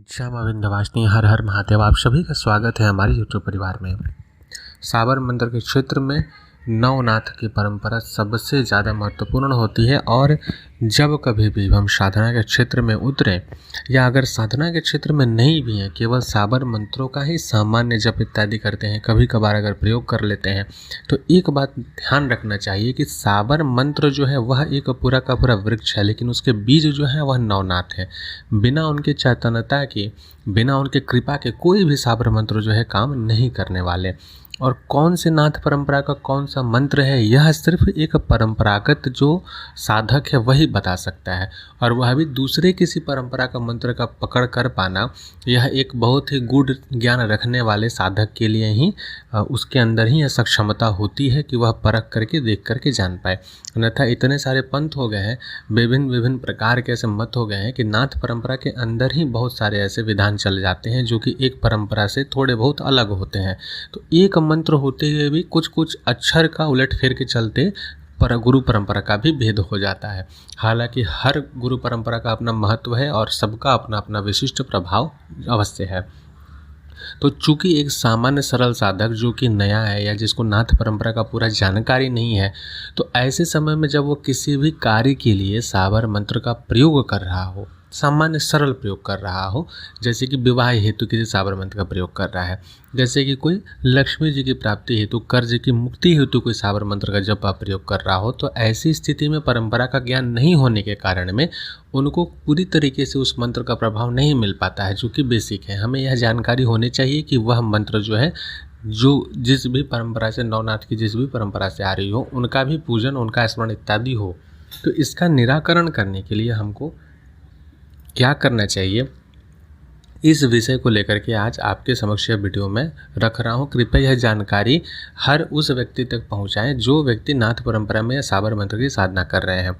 श्यामा विंध्यवासिनी हर हर महादेव। आप सभी का स्वागत है हमारे यूट्यूब परिवार में। साबर मंदिर के क्षेत्र में नवनाथ की परंपरा सबसे ज़्यादा महत्वपूर्ण होती है और जब कभी भी हम साधना के क्षेत्र में उतरें या अगर साधना के क्षेत्र में नहीं भी हैं, केवल साबर मंत्रों का ही सामान्य जप इत्यादि करते हैं, कभी कभार अगर प्रयोग कर लेते हैं, तो एक बात ध्यान रखना चाहिए कि साबर मंत्र जो है वह एक पूरा का पूरा वृक्ष है, लेकिन उसके बीज जो है वह नवनाथ है। बिना उनकी चैतन्यता के, बिना उनके कृपा के कोई भी साबर मंत्र जो है काम नहीं करने वाले। और कौन से नाथ परंपरा का कौन सा मंत्र है, यह सिर्फ एक परंपरागत जो साधक है वही बता सकता है, और वह भी दूसरे किसी परंपरा का मंत्र का पकड़ कर पाना यह एक बहुत ही गूढ़ ज्ञान रखने वाले साधक के लिए ही उसके अंदर ही यह सक्षमता होती है कि वह परख करके देख करके जान पाए। अन्यथा इतने सारे पंथ हो गए हैं, विभिन्न विभिन्न प्रकार के ऐसे मत हो गए हैं कि नाथ परंपरा के अंदर ही बहुत सारे ऐसे विधान चल जाते हैं जो कि एक परंपरा से थोड़े बहुत अलग होते हैं। तो एक मंत्र होते हुए भी कुछ कुछ अक्षर का उलट फेर के चलते पर गुरु परंपरा का भी भेद हो जाता है। हालांकि हर गुरु परंपरा का अपना महत्व है और सबका अपना अपना विशिष्ट प्रभाव अवश्य है। तो चूंकि एक सामान्य सरल साधक जो कि नया है या जिसको नाथ परंपरा का पूरा जानकारी नहीं है, तो ऐसे समय में जब वो किसी भी कार्य के लिए साबर मंत्र का प्रयोग कर रहा हो, सामान्य सरल प्रयोग कर रहा हो, जैसे कि विवाह हेतु किसी साबर मंत्र का प्रयोग कर रहा है, जैसे कि कोई लक्ष्मी जी की प्राप्ति हेतु, कर्ज की मुक्ति हेतु कोई साबर मंत्र का जप आप प्रयोग कर रहा हो, तो ऐसी स्थिति में परंपरा का ज्ञान नहीं होने के कारण में उनको पूरी तरीके से उस मंत्र का प्रभाव नहीं मिल पाता है, जो कि बेसिक है। हमें यह जानकारी होनी चाहिए कि वह मंत्र जो है, जो जिस भी परंपरा से, नवनाथ की जिस भी परंपरा से आ रही हो, उनका भी पूजन, उनका स्मरण इत्यादि हो। तो इसका निराकरण करने के लिए हमको क्या करना चाहिए, इस विषय को लेकर के आज आपके समक्ष वीडियो में रख रहा हूँ। कृपया यह जानकारी हर उस व्यक्ति तक पहुँचाएं जो व्यक्ति नाथ परंपरा में या साबर मंत्र की साधना कर रहे हैं।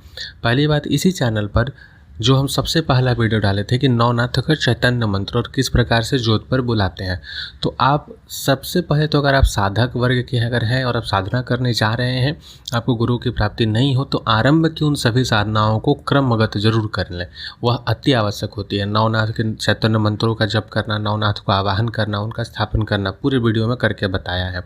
पहली बात, इसी चैनल पर जो हम सबसे पहला वीडियो डाले थे कि नवनाथ का चैतन्य मंत्र और किस प्रकार से जोत पर बुलाते हैं, तो आप सबसे पहले तो अगर आप साधक वर्ग के अगर हैं और आप साधना करने जा रहे हैं, आपको गुरु की प्राप्ति नहीं हो, तो आरंभ की उन सभी साधनाओं को क्रमगत जरूर कर लें। वह अति आवश्यक होती है। नवनाथ के चैतन्य मंत्रों का जप करना, नवनाथ को आवाहन करना, उनका स्थापन करना, पूरे वीडियो में करके बताया है।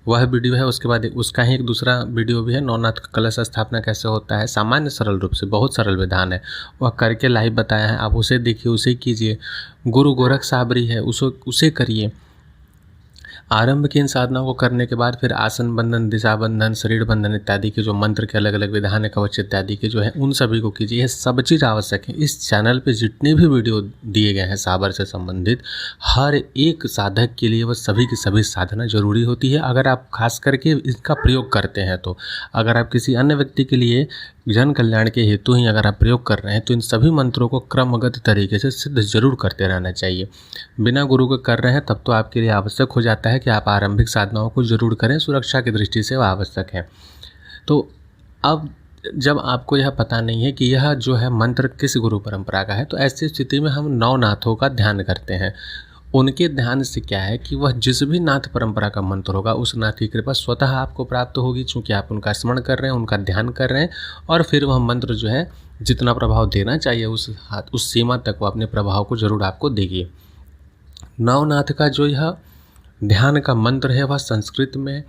वह वीडियो है, उसके बाद उसका ही एक दूसरा वीडियो भी है, नवनाथ का कलश स्थापना कैसे होता है, सामान्य सरल रूप से, बहुत सरल विधान है, वह करके लाइव बताया है। आप उसे देखिए, उसे कीजिए। गुरु गोरख साबरी है, उसे करिए। आरंभ की इन साधनाओं को करने के बाद फिर आसन बंधन, दिशा बंधन, शरीर बंधन इत्यादि के जो मंत्र के अलग अलग विधान है, कवच इत्यादि के जो है, उन सभी को कीजिए। यह सब चीज़ आवश्यक है। इस चैनल पे जितने भी वीडियो दिए गए हैं साबर से संबंधित, हर एक साधक के लिए वह सभी की सभी साधना जरूरी होती है, अगर आप खास करके इसका प्रयोग करते हैं तो। अगर आप किसी अन्य व्यक्ति के लिए जन कल्याण के हेतु ही अगर आप प्रयोग कर रहे हैं, तो इन सभी मंत्रों को क्रमगत तरीके से सिद्ध जरूर करते रहना चाहिए। बिना गुरु को कर रहे हैं तब तो आपके लिए आवश्यक हो जाता है कि आप आरंभिक साधनाओं को जरूर करें, सुरक्षा की दृष्टि से वह आवश्यक है। तो अब जब आपको यह पता नहीं है कि यह जो है मंत्र किस गुरु परंपरा का है, तो ऐसी स्थिति में हम नवनाथों का ध्यान करते हैं। उनके ध्यान से क्या है कि वह जिस भी नाथ परंपरा का मंत्र होगा, उस नाथ की कृपा स्वतः आपको प्राप्त होगी, चूँकि आप उनका स्मरण कर रहे हैं, उनका ध्यान कर रहे हैं, और फिर वह मंत्र जो है जितना प्रभाव देना चाहिए उस सीमा तक वो अपने प्रभाव को जरूर आपको देगी। नवनाथ का जो यह ध्यान का मंत्र है वह संस्कृत में,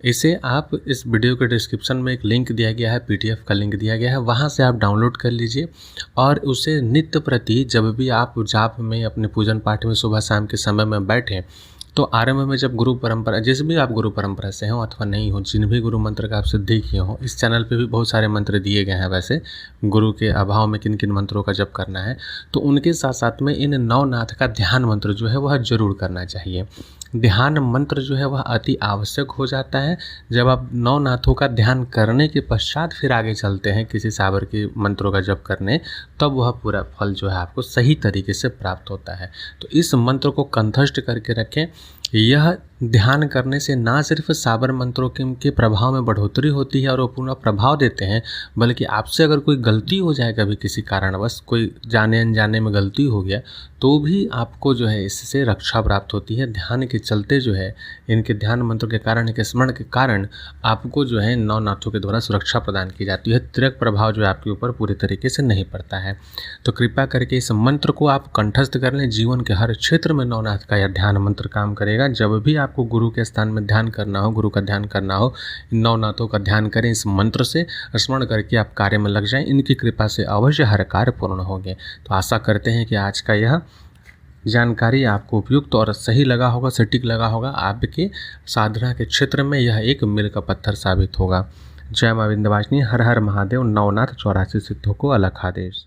इसे आप इस वीडियो के डिस्क्रिप्शन में एक लिंक दिया गया है, पीडीएफ का लिंक दिया गया है, वहाँ से आप डाउनलोड कर लीजिए और उसे नित्य प्रति जब भी आप जाप में, अपने पूजन पाठ में सुबह शाम के समय में बैठें, तो आरंभ में जब गुरु परंपरा, जिस भी आप गुरु परंपरा से हो अथवा नहीं हो, जिन भी गुरु मंत्र का आप सिद्धि किए हो, इस चैनल पे भी बहुत सारे मंत्र दिए गए हैं वैसे, गुरु के अभाव में किन किन मंत्रों का जप करना है, तो उनके साथ साथ में इन नवनाथ का ध्यान मंत्र जो है वह जरूर करना चाहिए। ध्यान मंत्र जो है वह अति आवश्यक हो जाता है। जब आप नवनाथों का ध्यान करने के पश्चात फिर आगे चलते हैं किसी साबर के मंत्रों का जप करने, तब वह पूरा फल जो है आपको सही तरीके से प्राप्त होता है। तो इस मंत्र को कंठस्थ करके रखें। यह ध्यान करने से ना सिर्फ साबर मंत्रों के प्रभाव में बढ़ोतरी होती है और वो पूरा प्रभाव देते हैं, बल्कि आपसे अगर कोई गलती हो जाए कभी किसी कारणवश, कोई जाने अनजाने में गलती हो गया, तो भी आपको जो है इससे रक्षा प्राप्त होती है। ध्यान के चलते जो है, इनके ध्यान मंत्रों के कारण, इनके स्मरण के कारण आपको जो है नवनाथों के द्वारा सुरक्षा प्रदान की जाती है। तिर्यक प्रभाव जो है आपके ऊपर पूरी तरीके से नहीं पड़ता है। तो कृपया करके इस मंत्र को आप कंठस्थ कर लें। जीवन के हर क्षेत्र में नवनाथ का यह ध्यान मंत्र काम करेगा। जब भी आपको गुरु के स्थान में ध्यान करना हो, गुरु का ध्यान करना हो, नवनाथों का ध्यान करें। इस मंत्र से स्मरण करके आप कार्य में लग जाएं। इनकी कृपा से अवश्य हर कार्य पूर्ण होंगे। तो आशा करते हैं कि आज का यह जानकारी आपको उपयुक्त और सही लगा होगा, सटीक लगा होगा। आपके साधना के क्षेत्र में यह एक मील का पत्थर साबित होगा। जय मां विंध्यवासिनी। हर हर महादेव। नवनाथ 84 सिद्धों को अलख आदेश।